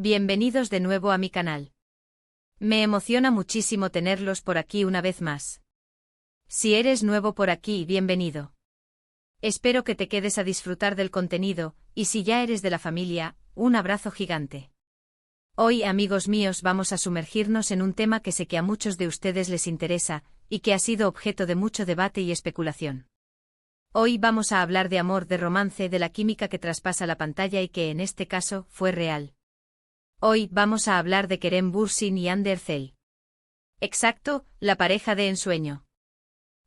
Bienvenidos de nuevo a mi canal. Me emociona muchísimo tenerlos por aquí una vez más. Si eres nuevo por aquí, bienvenido. Espero que te quedes a disfrutar del contenido, y si ya eres de la familia, un abrazo gigante. Hoy, amigos míos, vamos a sumergirnos en un tema que sé que a muchos de ustedes les interesa, y que ha sido objeto de mucho debate y especulación. Hoy vamos a hablar de amor, de romance, de la química que traspasa la pantalla y que en este caso fue real. Hoy vamos a hablar de Kerem Bürsin y Hande Erçel. Exacto, la pareja de ensueño.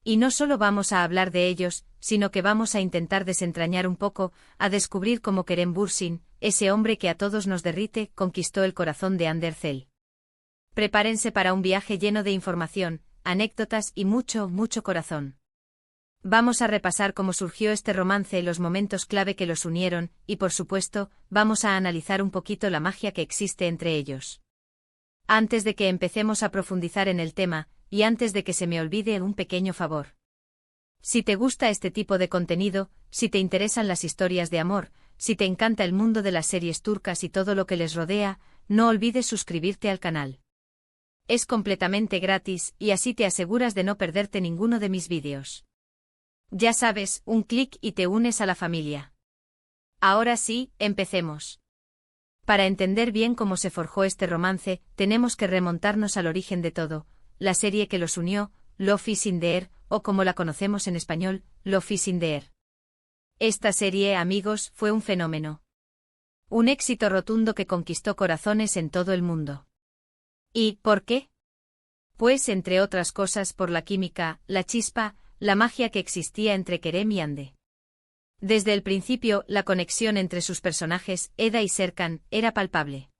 Y no solo vamos a hablar de ellos, sino que vamos a intentar desentrañar un poco, a descubrir cómo Kerem Bürsin, ese hombre que a todos nos derrite, conquistó el corazón de Hande Erçel. Prepárense para un viaje lleno de información, anécdotas y mucho, mucho corazón. Vamos a repasar cómo surgió este romance y los momentos clave que los unieron, y por supuesto, vamos a analizar un poquito la magia que existe entre ellos. Antes de que empecemos a profundizar en el tema, y antes de que se me olvide un pequeño favor. Si te gusta este tipo de contenido, si te interesan las historias de amor, si te encanta el mundo de las series turcas y todo lo que les rodea, no olvides suscribirte al canal. Es completamente gratis, y así te aseguras de no perderte ninguno de mis vídeos. Ya sabes, un clic y te unes a la familia. Ahora sí, empecemos. Para entender bien cómo se forjó este romance, tenemos que remontarnos al origen de todo, la serie que los unió, Love is in the Air, o como la conocemos en español, Love is in the Air. Esta serie, amigos, fue un fenómeno. Un éxito rotundo que conquistó corazones en todo el mundo. ¿Y por qué? Pues, entre otras cosas, por la química, la chispa, la magia que existía entre Kerem y Hande. Desde el principio, la conexión entre sus personajes, Eda y Serkan, era palpable.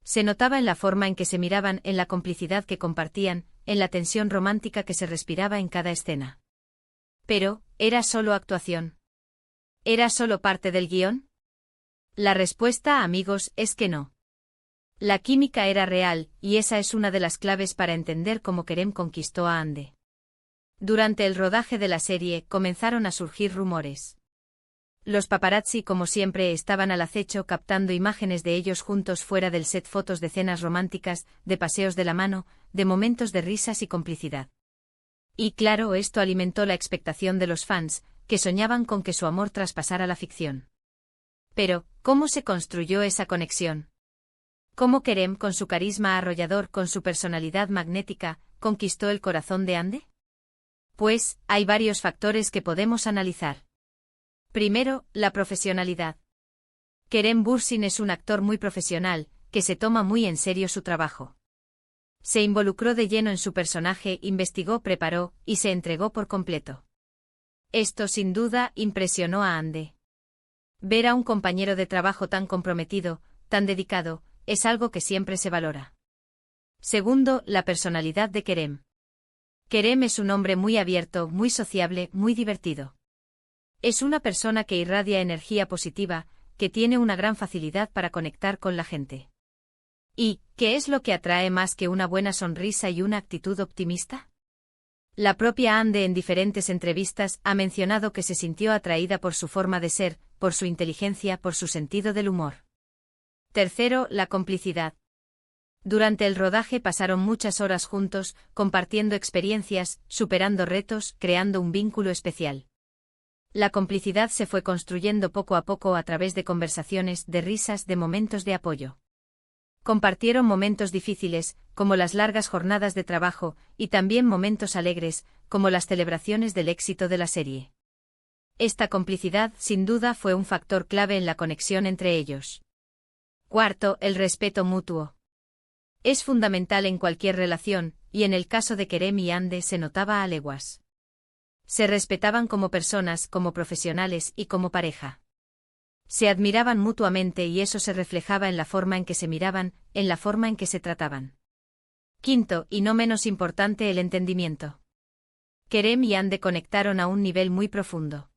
Se notaba en la forma en que se miraban, en la complicidad que compartían, en la tensión romántica que se respiraba en cada escena. Pero, ¿era solo actuación? ¿Era solo parte del guión? La respuesta, amigos, es que no. La química era real, y esa es una de las claves para entender cómo Kerem conquistó a Hande. Durante el rodaje de la serie, comenzaron a surgir rumores. Los paparazzi, como siempre, estaban al acecho captando imágenes de ellos juntos fuera del set, fotos de cenas románticas, de paseos de la mano, de momentos de risas y complicidad. Y claro, esto alimentó la expectación de los fans, que soñaban con que su amor traspasara la ficción. Pero, ¿cómo se construyó esa conexión? ¿Cómo Kerem, con su carisma arrollador, con su personalidad magnética, conquistó el corazón de Hande? Pues, hay varios factores que podemos analizar. Primero, la profesionalidad. Kerem Bürsin es un actor muy profesional, que se toma muy en serio su trabajo. Se involucró de lleno en su personaje, investigó, preparó, y se entregó por completo. Esto sin duda impresionó a Hande. Ver a un compañero de trabajo tan comprometido, tan dedicado, es algo que siempre se valora. Segundo, la personalidad de Kerem. Kerem es un hombre muy abierto, muy sociable, muy divertido. Es una persona que irradia energía positiva, que tiene una gran facilidad para conectar con la gente. ¿Y qué es lo que atrae más que una buena sonrisa y una actitud optimista? La propia Hande en diferentes entrevistas ha mencionado que se sintió atraída por su forma de ser, por su inteligencia, por su sentido del humor. Tercero, la complicidad. Durante el rodaje pasaron muchas horas juntos, compartiendo experiencias, superando retos, creando un vínculo especial. La complicidad se fue construyendo poco a poco a través de conversaciones, de risas, de momentos de apoyo. Compartieron momentos difíciles, como las largas jornadas de trabajo, y también momentos alegres, como las celebraciones del éxito de la serie. Esta complicidad, sin duda, fue un factor clave en la conexión entre ellos. Cuarto, el respeto mutuo. Es fundamental en cualquier relación, y en el caso de Kerem y Hande se notaba a leguas. Se respetaban como personas, como profesionales y como pareja. Se admiraban mutuamente y eso se reflejaba en la forma en que se miraban, en la forma en que se trataban. Quinto, y no menos importante, el entendimiento. Kerem y Hande conectaron a un nivel muy profundo.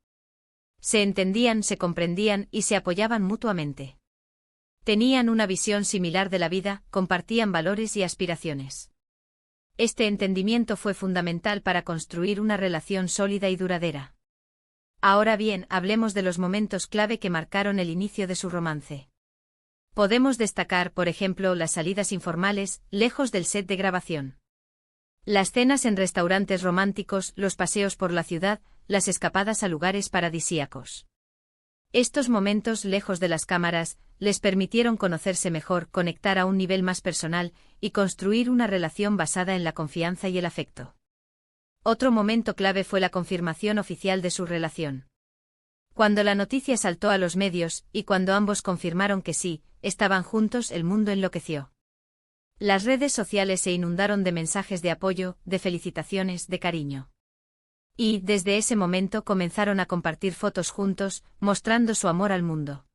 Se entendían, se comprendían y se apoyaban mutuamente. Tenían una visión similar de la vida, compartían valores y aspiraciones. Este entendimiento fue fundamental para construir una relación sólida y duradera. Ahora bien, hablemos de los momentos clave que marcaron el inicio de su romance. Podemos destacar, por ejemplo, las salidas informales, lejos del set de grabación. Las cenas en restaurantes románticos, los paseos por la ciudad, las escapadas a lugares paradisíacos. Estos momentos lejos de las cámaras les permitieron conocerse mejor, conectar a un nivel más personal y construir una relación basada en la confianza y el afecto. Otro momento clave fue la confirmación oficial de su relación. Cuando la noticia saltó a los medios y cuando ambos confirmaron que sí, estaban juntos, el mundo enloqueció. Las redes sociales se inundaron de mensajes de apoyo, de felicitaciones, de cariño. Y, desde ese momento, comenzaron a compartir fotos juntos, mostrando su amor al mundo.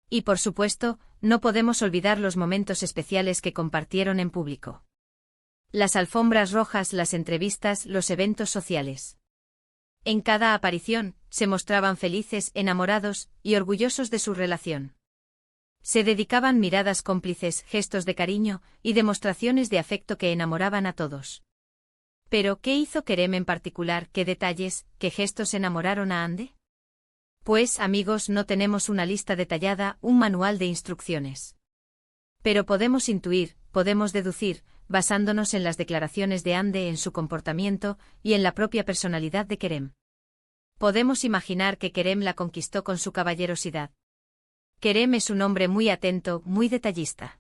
Y por supuesto, no podemos olvidar los momentos especiales que compartieron en público. Las alfombras rojas, las entrevistas, los eventos sociales. En cada aparición, se mostraban felices, enamorados y orgullosos de su relación. Se dedicaban miradas cómplices, gestos de cariño y demostraciones de afecto que enamoraban a todos. Pero, ¿qué hizo Kerem en particular? ¿Qué detalles, qué gestos enamoraron a Hande? Pues, amigos, no tenemos una lista detallada, un manual de instrucciones. Pero podemos intuir, podemos deducir, basándonos en las declaraciones de Hande, en su comportamiento y en la propia personalidad de Kerem. Podemos imaginar que Kerem la conquistó con su caballerosidad. Kerem es un hombre muy atento, muy detallista.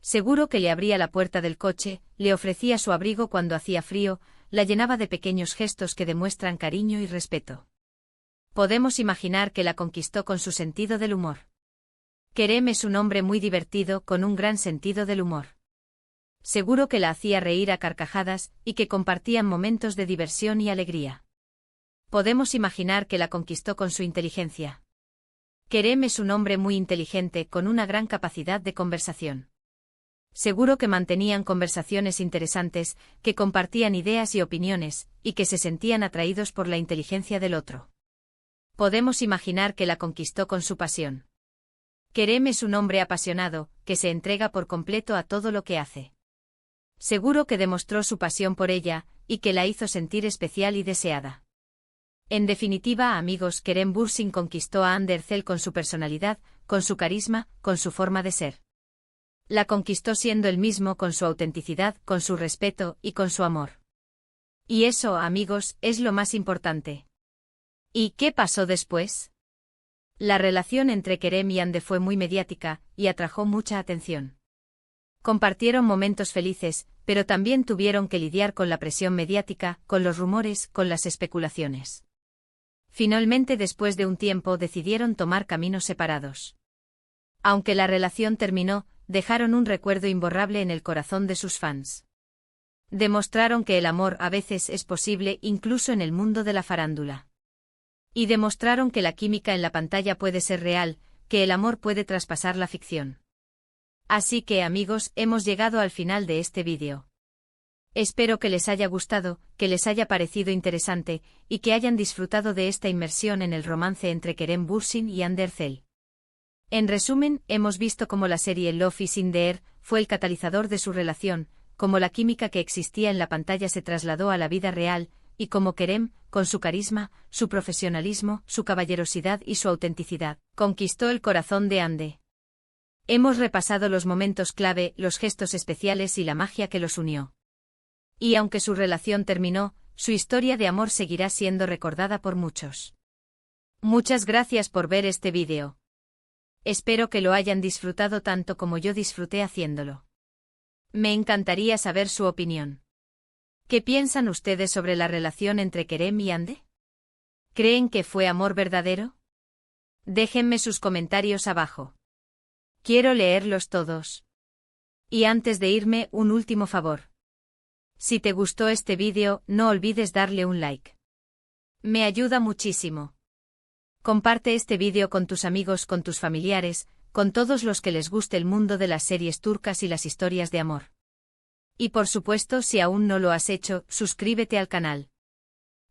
Seguro que le abría la puerta del coche, le ofrecía su abrigo cuando hacía frío, la llenaba de pequeños gestos que demuestran cariño y respeto. Podemos imaginar que la conquistó con su sentido del humor. Kerem es un hombre muy divertido, con un gran sentido del humor. Seguro que la hacía reír a carcajadas y que compartían momentos de diversión y alegría. Podemos imaginar que la conquistó con su inteligencia. Kerem es un hombre muy inteligente, con una gran capacidad de conversación. Seguro que mantenían conversaciones interesantes, que compartían ideas y opiniones, y que se sentían atraídos por la inteligencia del otro. Podemos imaginar que la conquistó con su pasión. Kerem es un hombre apasionado, que se entrega por completo a todo lo que hace. Seguro que demostró su pasión por ella, y que la hizo sentir especial y deseada. En definitiva, amigos, Kerem Bürsin conquistó a Hande Erçel con su personalidad, con su carisma, con su forma de ser. La conquistó siendo él mismo, con su autenticidad, con su respeto y con su amor. Y eso, amigos, es lo más importante. ¿Y qué pasó después? La relación entre Kerem y Hande fue muy mediática y atrajo mucha atención. Compartieron momentos felices, pero también tuvieron que lidiar con la presión mediática, con los rumores, con las especulaciones. Finalmente, después de un tiempo, decidieron tomar caminos separados. Aunque la relación terminó, dejaron un recuerdo imborrable en el corazón de sus fans. Demostraron que el amor a veces es posible incluso en el mundo de la farándula. Y demostraron que la química en la pantalla puede ser real, que el amor puede traspasar la ficción. Así que, amigos, hemos llegado al final de este vídeo. Espero que les haya gustado, que les haya parecido interesante, y que hayan disfrutado de esta inmersión en el romance entre Kerem Bürsin y Hande Erçel. En resumen, hemos visto cómo la serie Love is in the Air fue el catalizador de su relación, cómo la química que existía en la pantalla se trasladó a la vida real, y cómo Kerem, con su carisma, su profesionalismo, su caballerosidad y su autenticidad, conquistó el corazón de Hande. Hemos repasado los momentos clave, los gestos especiales y la magia que los unió. Y aunque su relación terminó, su historia de amor seguirá siendo recordada por muchos. Muchas gracias por ver este vídeo. Espero que lo hayan disfrutado tanto como yo disfruté haciéndolo. Me encantaría saber su opinión. ¿Qué piensan ustedes sobre la relación entre Kerem y Hande? ¿Creen que fue amor verdadero? Déjenme sus comentarios abajo. Quiero leerlos todos. Y antes de irme, un último favor. Si te gustó este vídeo, no olvides darle un like. Me ayuda muchísimo. Comparte este vídeo con tus amigos, con tus familiares, con todos los que les guste el mundo de las series turcas y las historias de amor. Y por supuesto, si aún no lo has hecho, suscríbete al canal.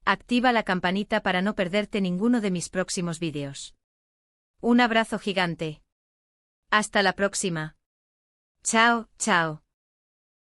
Activa la campanita para no perderte ninguno de mis próximos vídeos. Un abrazo gigante. Hasta la próxima. Chao, chao.